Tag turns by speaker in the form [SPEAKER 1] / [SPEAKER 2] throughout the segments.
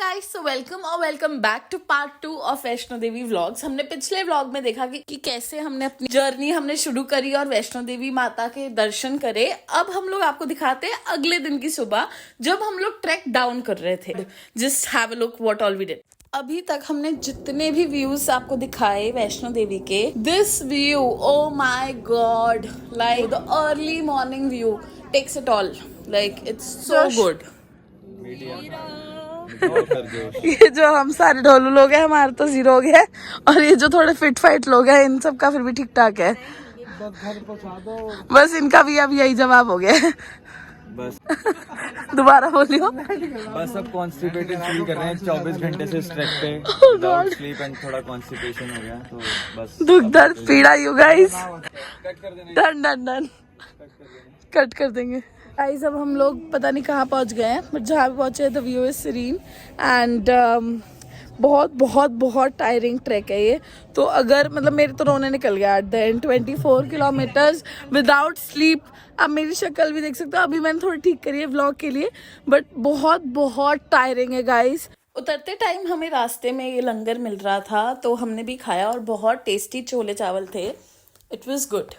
[SPEAKER 1] Guys, so welcome back to part 2 of Vaishno Devi vlogs. हमने पिछले vlog में देखा कि कैसे हमने अपनी जर्नी हमने शुरू करी और वैष्णो देवी माता के दर्शन करे। अब हम लोग आपको दिखाते हैं अगले दिन की सुबह जब हम लोग ट्रैक डाउन कर रहे थे। Just have a look what all we did. अभी तक हमने जितने भी व्यूज आपको दिखाए वैष्णो देवी के, this view, oh my god, like the early morning view takes it all, like it's so good. ये जो हम सारे ढोलू लोग हैं, हमारे तो जीरो हो गया, और ये जो थोड़े फिट फाइट लोग हैं इन सब का फिर भी ठीक ठाक है। बस इनका भी अब यही जवाब हो गया है।
[SPEAKER 2] बस
[SPEAKER 1] दोबारा बोलियो।
[SPEAKER 2] बस अब कॉन्स्टिपेटेड फील कर रहे हैं 24 घंटे से ट्रैक पे विदाउट स्लीप एंड थोड़ा कॉन्स्टिपेशन हो गया, तो बस
[SPEAKER 1] दुख दर्द पीड़ा you guys. Done done done cut कर देंगे गाइस। अब हम लोग पता नहीं कहाँ पहुँच गए हैं, बट जहाँ भी पहुँचे the view is serene and बहुत बहुत बहुत टायरिंग ट्रैक है ये। तो अगर मतलब मेरे तो रोने निकल गया at the end, 24 kilometres without sleep. अब मेरी शक्ल भी देख सकते हो, अभी मैंने थोड़ी ठीक करी है व्लॉग के लिए, बट बहुत बहुत टायरिंग है गाइस। उतरते टाइम हमें रास्ते में ये लंगर मिल रहा था, तो हमने भी खाया और बहुत टेस्टी छोले चावल थे। It was good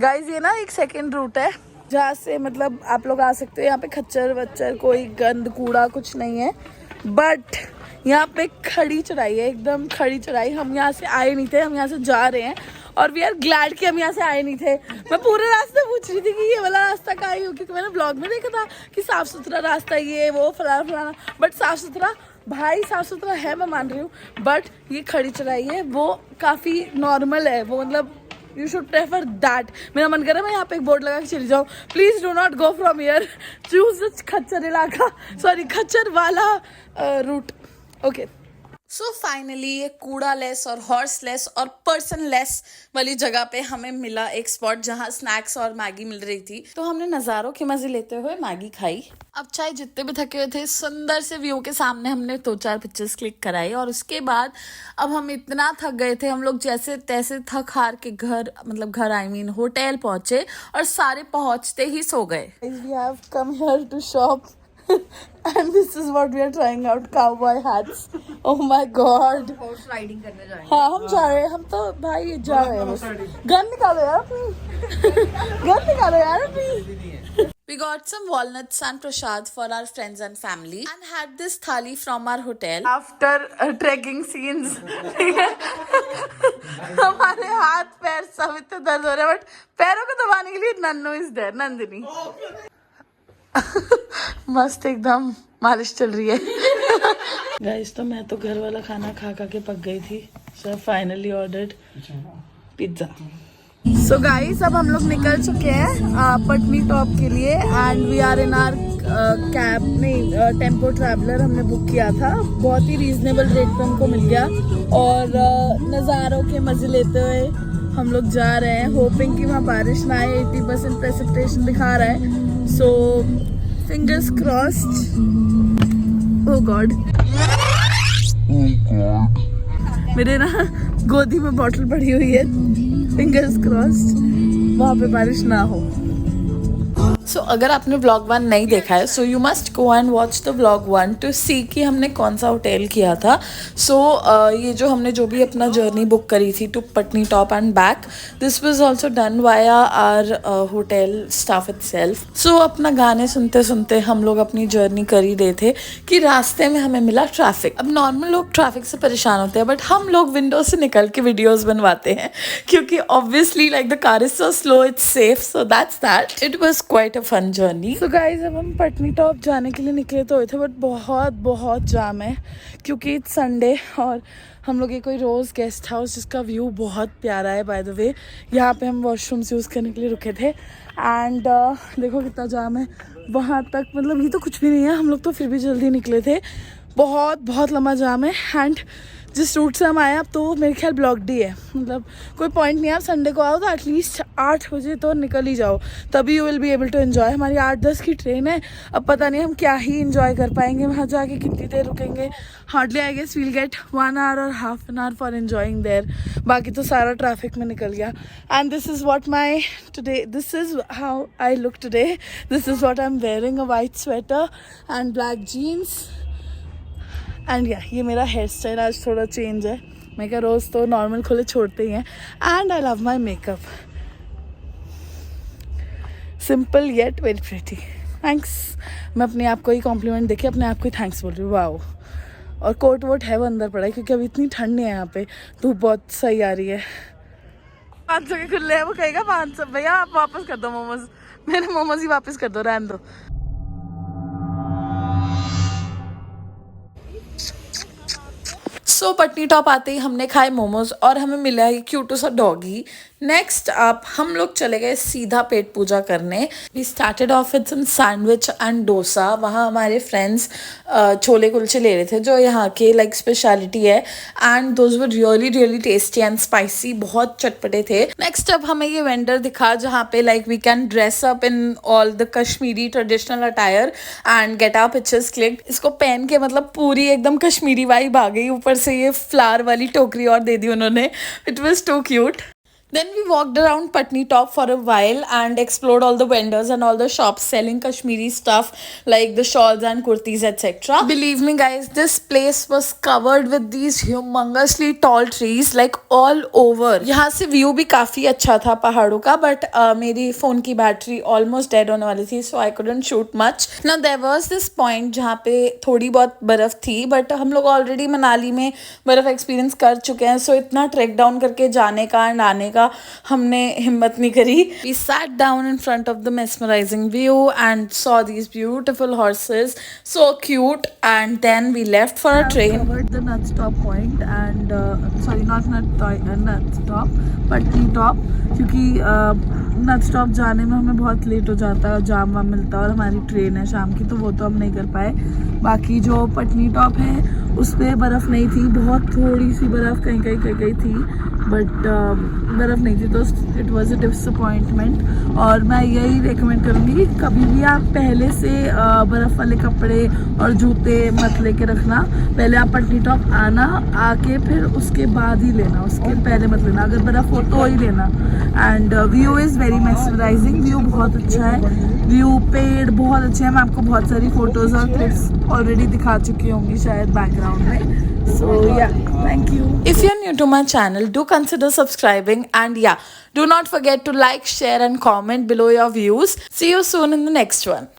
[SPEAKER 1] guys. ये ना एक सेकेंड रूट है जहाँ से मतलब आप लोग आ सकते हो। यहाँ पे खच्चर वच्चर कोई गंद कूड़ा कुछ नहीं है, बट यहाँ पे खड़ी चढ़ाई है, एकदम खड़ी चढ़ाई। हम यहाँ से आए नहीं थे, हम यहाँ से जा रहे हैं और वी आर ग्लैड कि हम यहाँ से आए नहीं थे। मैं पूरे रास्ते पूछ रही थी कि ये वाला रास्ता कहाँ है, क्योंकि मैंने ब्लॉग में देखा था कि साफ सुथरा रास्ता ये वो फलाना फलाना, बट साफ सुथरा भाई साफ सुथरा है, मैं मान रही हूँ, बट ये खड़ी चढ़ाई है वो काफ़ी नॉर्मल है, वो मतलब यू शुड प्रेफर दैट। मेरा मन कर रहा है मैं यहाँ पे एक बोर्ड लगा के चली जाऊँ, please do not go from here, choose खच्चर इलाका, सॉरी खच्चर वाला रूट। ओके, सो फाइनली ये कूड़ा लेस और हॉर्स लेस और पर्सन लेस वाली जगह पे हमें मिला एक स्पॉट जहाँ स्नैक्स और मैगी मिल रही थी। तो हमने नज़ारों के मजे लेते हुए मैगी खाई। अब चाहे जितने भी थके हुए थे, सुंदर से व्यू के सामने हमने 2-4 पिक्चर्स क्लिक कराई और उसके बाद अब हम इतना थक गए थे, हम लोग जैसे तैसे थक हार के घर, मतलब घर आई मीन होटल पहुंचे और सारे पहुंचते ही सो गए। We have come here to shop and this is what we are trying out, cowboy hats. Oh my god,
[SPEAKER 3] horse riding करने जाएंगे।
[SPEAKER 1] हाँ हम जा रहे हैं, हम तो भाई जा रहे हैं। बस गन निकालो यार अपनी, गन निकालो यार अपनी। We got some walnuts and prasad for our friends and family and had this thali from our hotel. After trekking scenes, हमारे हाथ पैर सब इतने दर्द हो रहे हैं, बट पैरों को दबाने के लिए नन्नू इज देयर, नंदिनी। मस्त एकदम मालिश चल रही है। गाइस, तो मैं तो घर वाला खाना खा खा के पक गई थी, सो फाइनली ऑर्डर्ड पिज्जा। सो गाइस, अब हम लोग निकल चुके हैं पटनी टॉप के लिए and we are in our cab, नहीं टेम्पो ट्रैवलर हमने बुक किया था। बहुत ही रीजनेबल रेट पे हमको मिल गया और नज़ारों के मजे लेते हुए हम लोग जा रहे हैं, होपिंग कि वहाँ बारिश ना आए। 80% प्रेसिपिटेशन दिखा रहा है, सो फिंगर्स क्रॉस्ड। ओह गॉड, मेरे ना गोदी में बॉटल पड़ी हुई है, फिंगर्स क्रॉस्ड वहाँ पे बारिश ना हो। सो अगर आपने व्लॉग 1 नहीं देखा है, so you must go and watch the vlog 1 to see कि हमने कौन सा होटल किया था। सो ये जो हमने जो भी अपना जर्नी बुक करी थी to Patni Top and back, this was also done via our hotel staff itself. So अपना गाने सुनते सुनते हम लोग अपनी जर्नी कर ही रहे थे कि रास्ते में हमें मिला ट्रैफिक। अब नॉर्मल लोग ट्रैफिक से परेशान होते हैं, बट हम लोग विंडो से निकल के वीडियोज बनवाते हैं, क्योंकि obviously like the car is so slow, it's safe, so that's that. It was quite a fun journey. So guys, अब हम पटनी टॉप जाने के लिए निकले तो हुए थे, बट बहुत बहुत जाम है क्योंकि इट्स संडे और हम लोग ये कोई रोज़ गेस्ट हाउस जिसका व्यू बहुत प्यारा है बाय द वे, यहाँ पे हम वॉशरूम्स यूज़ करने के लिए रुके थे एंड देखो कितना जाम है वहाँ तक। मतलब ये तो कुछ भी नहीं है, हम लोग तो फिर भी जल्दी निकले थे, बहुत बहुत लंबा जाम है एंड जिस रूट से हम आए अब तो मेरे ख्याल ब्लॉक्ड ही है। मतलब कोई पॉइंट नहीं है, आप संडे को आओ तो एटलीस्ट 8 बजे तो निकल ही जाओ, तभी you will be able to enjoy. हमारी 8-10 की ट्रेन है, अब पता नहीं हम क्या ही एंजॉय कर पाएंगे वहाँ जाके, कितनी देर रुकेंगे। Hardly I guess we'll get 1 hour और half an hour for enjoying there, बाकी तो सारा ट्रैफिक में निकल गया। And this is what my today, this is how I look today, this is what I am wearing, a white sweater and black jeans. And या ये मेरा hair style आज थोड़ा चेंज है. मैं क्या रोज़ तो नॉर्मल खुले छोड़ते ही हैं. And I love my makeup. Simple yet very pretty. Thanks. मैं अपने आप को ही कॉम्प्लीमेंट देके अपने आप को ही थैंक्स बोल रही हूँ. वाओ. और कोट वोट है वो अंदर पड़ा है क्योंकि अभी इतनी ठंड नहीं है यहाँ पे. धूप बहुत सही आ रही है. 500 के खुले हैं. वो कहेगा 500. भैया आप वापस कर दो मोमोज. मेरे मोमोज ही वापस कर दो. रहने दो. सो पटनी टॉप आते ही हमने खाए मोमोज और हमें मिला है क्यूटू सा डॉगी. नेक्स्ट आप हम लोग चले गए सीधा पेट पूजा करने. We started off with some sandwich and dosa. वहाँ हमारे फ्रेंड्स छोले कुलचे ले रहे थे जो यहाँ के लाइक स्पेशलिटी है. And those were really really tasty and spicy. बहुत चटपटे थे. नेक्स्ट अब हमें ये वेंडर दिखा जहाँ पे like we can dress up in all the Kashmiri traditional attire and get our pictures clicked. इसको पहन के मतलब पूरी एकदम कश्मीरी वाइब आ गई. ऊपर से ये फ्लावर वाली टोकरी और दे दी उन्होंने. It was too cute. Then we walked around Patni Top for a while and explored all the vendors and all the shops selling Kashmiri stuff like the shawls and kurtis etc. Believe me guys, this place was covered with these humongously tall trees like all over. यहाँ से view भी काफ़ी अच्छा था पहाड़ों का but मेरी phone की बैटरी almost dead होने वाली थी so I couldn't shoot much. Now there was this point जहाँ पे थोड़ी बहुत बर्फ़ थी but हम लोग already मनाली में बर्फ़ एक्सपीरियंस कर चुके हैं so इतना ट्रैक डाउन करके जाने का एंड आने का हमने हिम्मत नहीं करी. We sat down in front of the mesmerizing view and saw these beautiful horses, so cute, and then we left for a train. We covered the Nut Stop point and sorry not Nut Stop Patni Top क्योंकि नट stop जाने में हमें बहुत late हो जाता है. जाम वाम मिलता है और हमारी ट्रेन है शाम की तो वो तो हम नहीं कर पाए. बाकी जो पटनी टॉप है उस पर बर्फ़ नहीं थी. बहुत थोड़ी सी बर्फ़ कहीं कहीं थी बट बर्फ़ नहीं थी तो इट वॉज अ डिसअपॉइंटमेंट. और मैं यही रिकमेंड करूँगी कि कभी भी आप पहले से बर्फ़ वाले कपड़े और जूते मत लेके रखना. पहले आप पटनी टॉप आना, आके फिर उसके बाद ही लेना. उसके पहले मत लेना. अगर बर्फ़ हो तो ही लेना. And view is very mesmerising. View बहुत अच्छा है. व्यू पेड़ बहुत अच्छे हैं. मैं आपको बहुत सारी फोटोज़ और क्लिप्स ऑलरेडी दिखा चुकी होंगी शायद बैकग्राउंड में. So yeah, thank you. If you're new to my channel, do consider subscribing and yeah, do not forget to like, share and comment below your views. See you soon in the next one.